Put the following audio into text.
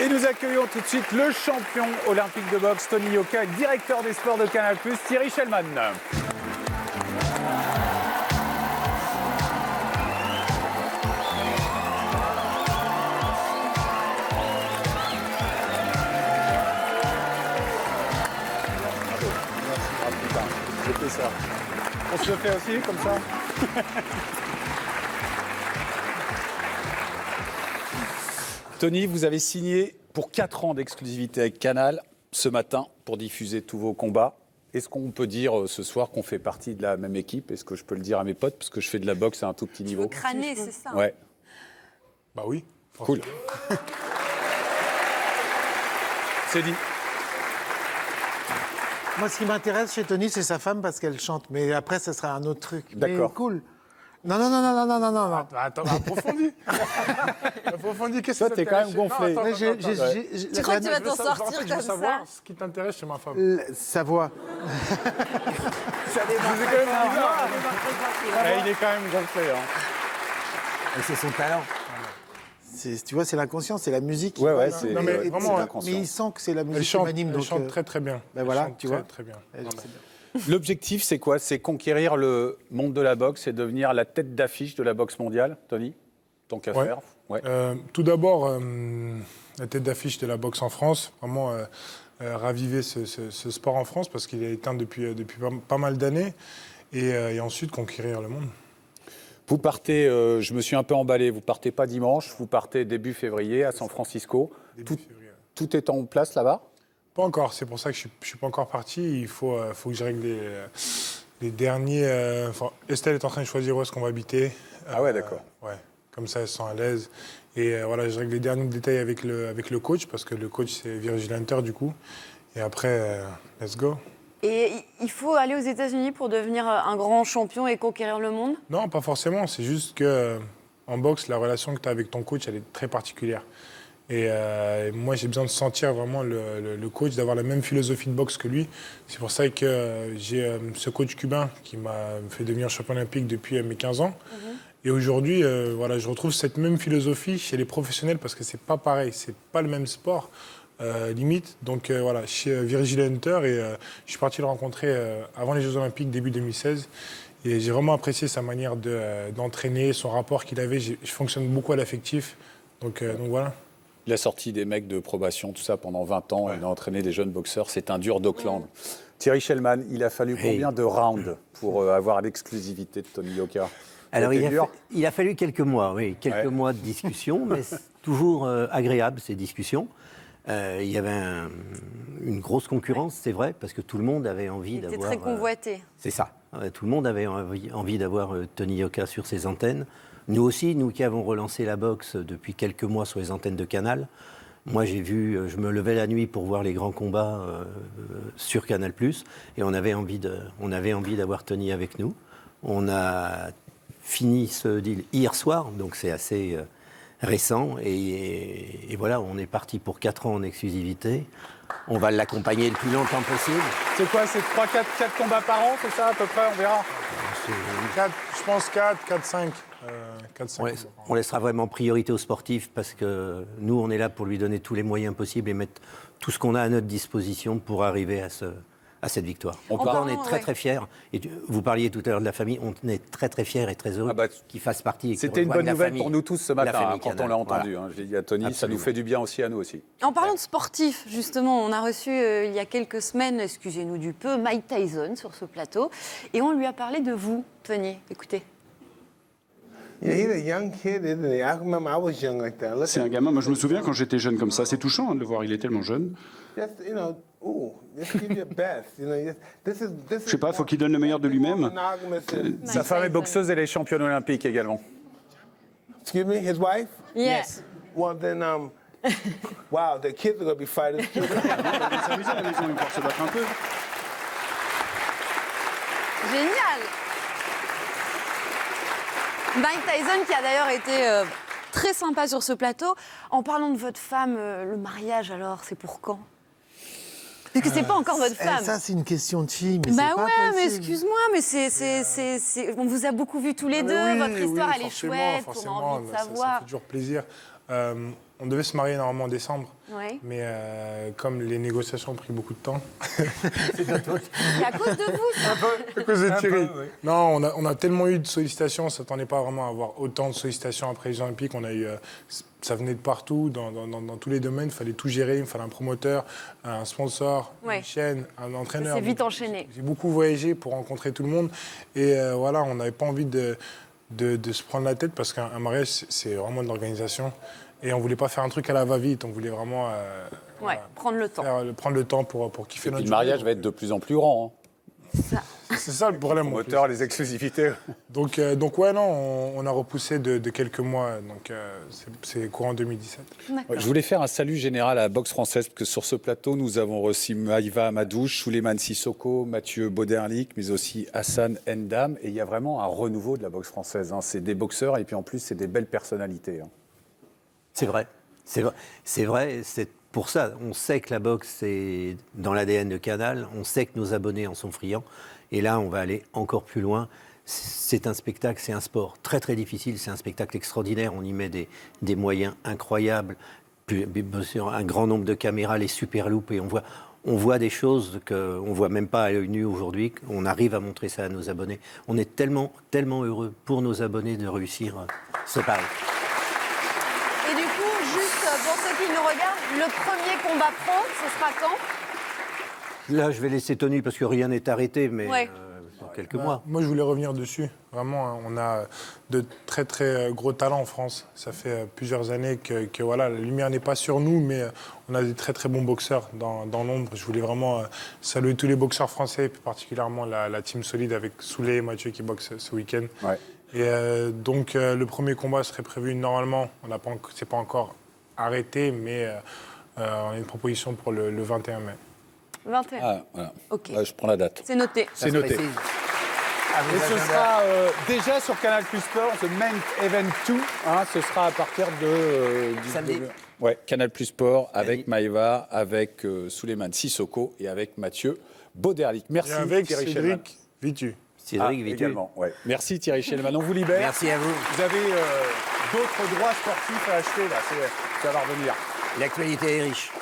Et nous accueillons tout de suite le champion olympique de boxe, Tony Yoka, directeur des sports de Canal+, Thierry Schellmann. J'ai fait ça. On se le fait aussi, comme ça. Tony, vous avez signé pour 4 ans d'exclusivité avec Canal ce matin pour diffuser tous vos combats. Est-ce qu'on peut dire ce soir qu'on fait partie de la même équipe? Est-ce que je peux le dire à mes potes? Parce que je fais de la boxe à un tout petit niveau. Crâner, c'est ça. Ouais. Bah oui. Cool. C'est dit. Moi, ce qui m'intéresse chez Tony, c'est sa femme parce qu'elle chante. Mais après, ce sera un autre truc. D'accord. Mais cool. Non. Attends, approfondis. Approfondis, qu'est-ce Toi, qui t'es quand même gonflé. Non, attends, Tu crois que tu vas t'en sortir je veux comme savoir ça? ce qui t'intéresse chez ma femme. Sa voix. Ça il est quand même gonflé. Hein. Et c'est son talent. Tu vois, c'est l'inconscient, c'est la musique. Ouais, Voilà. c'est Non, mais Et- vraiment, mais il sent que c'est la Elle musique qui chante, m'anime. elle donc, chante très très bien. ben voilà, Elle chante tu très, vois. très bien. elle- Vraiment. c'est bien. L'objectif, c'est quoi? C'est conquérir le monde de la boxe et devenir la tête d'affiche de la boxe mondiale, Tony? Tant qu'à Ouais. faire. Ouais. Tout d'abord, la tête d'affiche de la boxe en France, vraiment raviver ce sport en France parce qu'il est éteint depuis pas mal d'années et ensuite conquérir le monde. Vous partez, je me suis un peu emballé, vous partez pas dimanche, vous partez début février à San Francisco. Début février. Tout est en place là-bas? Pas encore, c'est pour ça que je suis pas encore parti. Il faut que je règle les derniers. Estelle est en train de choisir où est-ce qu'on va habiter. Ah ouais, d'accord. Ouais, comme ça elle se sent à l'aise. Et voilà, je règle les derniers détails avec le coach parce que le coach c'est Virgil Hunter du coup. Et après, let's go. Et il faut aller aux États-Unis pour devenir un grand champion et conquérir le monde? Non, pas forcément. C'est juste que en boxe, la relation que tu as avec ton coach, elle est très particulière. Et moi, j'ai besoin de sentir vraiment le coach, d'avoir la même philosophie de boxe que lui. C'est pour ça que j'ai ce coach cubain qui m'a fait devenir champion olympique depuis mes 15 ans. Et aujourd'hui, voilà, je retrouve cette même philosophie chez les professionnels parce que c'est pas pareil, c'est pas le même sport. Limite. Donc voilà, chez Virgil Hunter, et je suis parti le rencontrer avant les Jeux Olympiques, début 2016. Et j'ai vraiment apprécié sa manière d'entraîner, son rapport qu'il avait. Je fonctionne beaucoup à l'affectif. Donc voilà. Il a sorti des mecs de probation, tout ça, pendant 20 ans. Ouais. Il a entraîné des jeunes boxeurs. C'est un dur d'Auckland. Thierry Schellmann, il a fallu combien de rounds pour avoir l'exclusivité de Tony Yoka? Alors, il a fallu quelques mois, oui, quelques mois de discussion, mais c'est toujours agréable, ces discussions. Il y avait une grosse concurrence, c'est vrai, parce que tout le monde avait envie d'avoir... C'était très convoité. C'est ça. Tout le monde avait envie d'avoir Tony Yoka sur ses antennes. Nous aussi, nous qui avons relancé la boxe depuis quelques mois sur les antennes de Canal, moi j'ai vu, je me levais la nuit pour voir les grands combats sur Canal+, et on avait envie d'avoir Tony avec nous. On a fini ce deal hier soir, donc c'est assez... récent, et voilà, on est parti pour 4 ans en exclusivité. On va l'accompagner le plus longtemps possible. C'est quoi, c'est 3-4 combats par an, c'est ça à peu près, on verra? Je pense 4-5. On laissera vraiment priorité aux sportifs parce que nous, on est là pour lui donner tous les moyens possibles et mettre tout ce qu'on a à notre disposition pour arriver à cette victoire. On est très très fiers. Et vous parliez tout à l'heure de la famille, on est très très fiers et très heureux qu'il fasse partie. C'était une bonne nouvelle pour nous tous ce matin quand on l'a entendu. Voilà. J'ai dit à Tony, ça nous fait du bien aussi à nous aussi. En parlant de sportifs, justement, on a reçu il y a quelques semaines, excusez-nous du peu, Mike Tyson sur ce plateau. Et on lui a parlé de vous, Tony. Écoutez. C'est un gamin, moi je me souviens quand j'étais jeune comme ça, c'est touchant de le voir, il est tellement jeune. Je sais pas, faut qu'il donne le meilleur de lui-même. Sa femme est boxeuse, elle est championne olympique également. Excuse me, his wife? Yes. Well then, wow, the kids are gonna be fighters too. Il va s'amuser à la maison, il va pouvoir se battre un peu. Génial. Mike Tyson qui a d'ailleurs été très sympa sur ce plateau. En parlant de votre femme, le mariage alors, c'est pour quand? Parce que c'est pas encore votre femme. Ça, c'est une question de fille, mais bah c'est pas ouais, possible. mais excuse-moi, mais on vous a beaucoup vu tous les deux. Oui, votre histoire, oui, elle est forcément, chouette. On a forcément, envie de ça savoir. fait toujours plaisir. On devait se marier normalement en décembre, Ouais. mais comme les négociations ont pris beaucoup de temps, C'est à cause de vous, ça. à cause de Thierry. Non, on a tellement eu de sollicitations, on ne s'attendait pas vraiment à avoir autant de sollicitations après les Jeux Olympiques. On a eu, ça venait de partout, dans tous les domaines. Il fallait tout gérer. Il fallait un promoteur, un sponsor, Ouais. une chaîne, un entraîneur. C'est vite Donc, enchaîné. J'ai beaucoup voyagé pour rencontrer tout le monde. Et voilà, on n'avait pas envie de se prendre la tête parce qu'un mariage, c'est vraiment de l'organisation. Et on ne voulait pas faire un truc à la va-vite. On voulait vraiment Ouais, prendre le temps. prendre le temps pour kiffer Et puis notre le mariage journée. va être de plus en plus grand. Ça. C'est ça le problème. en plus. Moteur, les exclusivités. Donc ouais, non, on a repoussé de quelques mois. Donc c'est courant 2017. D'accord. Je voulais faire un salut général à la boxe française, parce que sur ce plateau, nous avons reçu Maïva Amadouche, Souleymane Sissoko, Mathieu Boderlich, mais aussi Hassan Ndam. Et il y a vraiment un renouveau de la boxe française. C'est des boxeurs et puis en plus, c'est des belles personnalités. C'est vrai. C'est vrai. C'est pour ça. On sait que la boxe, c'est dans l'ADN de Canal. On sait que nos abonnés en sont friands. Et là, on va aller encore plus loin. C'est un spectacle, c'est un sport très très difficile. C'est un spectacle extraordinaire. On y met des moyens incroyables. Puis, bien sûr, un grand nombre de caméras, les super loupes. Et on voit des choses qu'on ne voit même pas à l'œil nu aujourd'hui. On arrive à montrer ça à nos abonnés. On est tellement, tellement heureux pour nos abonnés de réussir ce pari. Et du coup, juste pour ceux qui nous regardent, le premier combat pro, ce sera quand? Là, je vais laisser Tony parce que rien n'est arrêté, mais Ouais. dans quelques mois. Moi, je voulais revenir dessus. Vraiment, hein, on a de très très gros talents en France. Ça fait plusieurs années que voilà, la lumière n'est pas sur nous, mais on a des très très bons boxeurs dans l'ombre. Je voulais vraiment saluer tous les boxeurs français, plus particulièrement la team solide avec Souley et Mathieu qui boxent ce week-end. Ouais. Et donc, le premier combat serait prévu normalement. C'est pas encore arrêté, mais on a une proposition pour le 21 mai. 21. Ah, voilà. Ok. Ouais, je prends la date. C'est noté. C'est noté. Et ce sera déjà sur Canal Plus Sport, ce Main Event 2. Ce sera à partir de Samedi. Ouais, Canal Plus Sport avec Samedi. Maïva, avec Souleymane Sissoko et avec Mathieu Boderlich. Merci Et avec Thierry Schellman. Cédric Vitu. Cédric Vitu. Également, ouais. Merci Thierry Schellman. On vous libère. Merci à vous. Vous avez d'autres droits sportifs à acheter là. Ça va revenir. L'actualité est riche.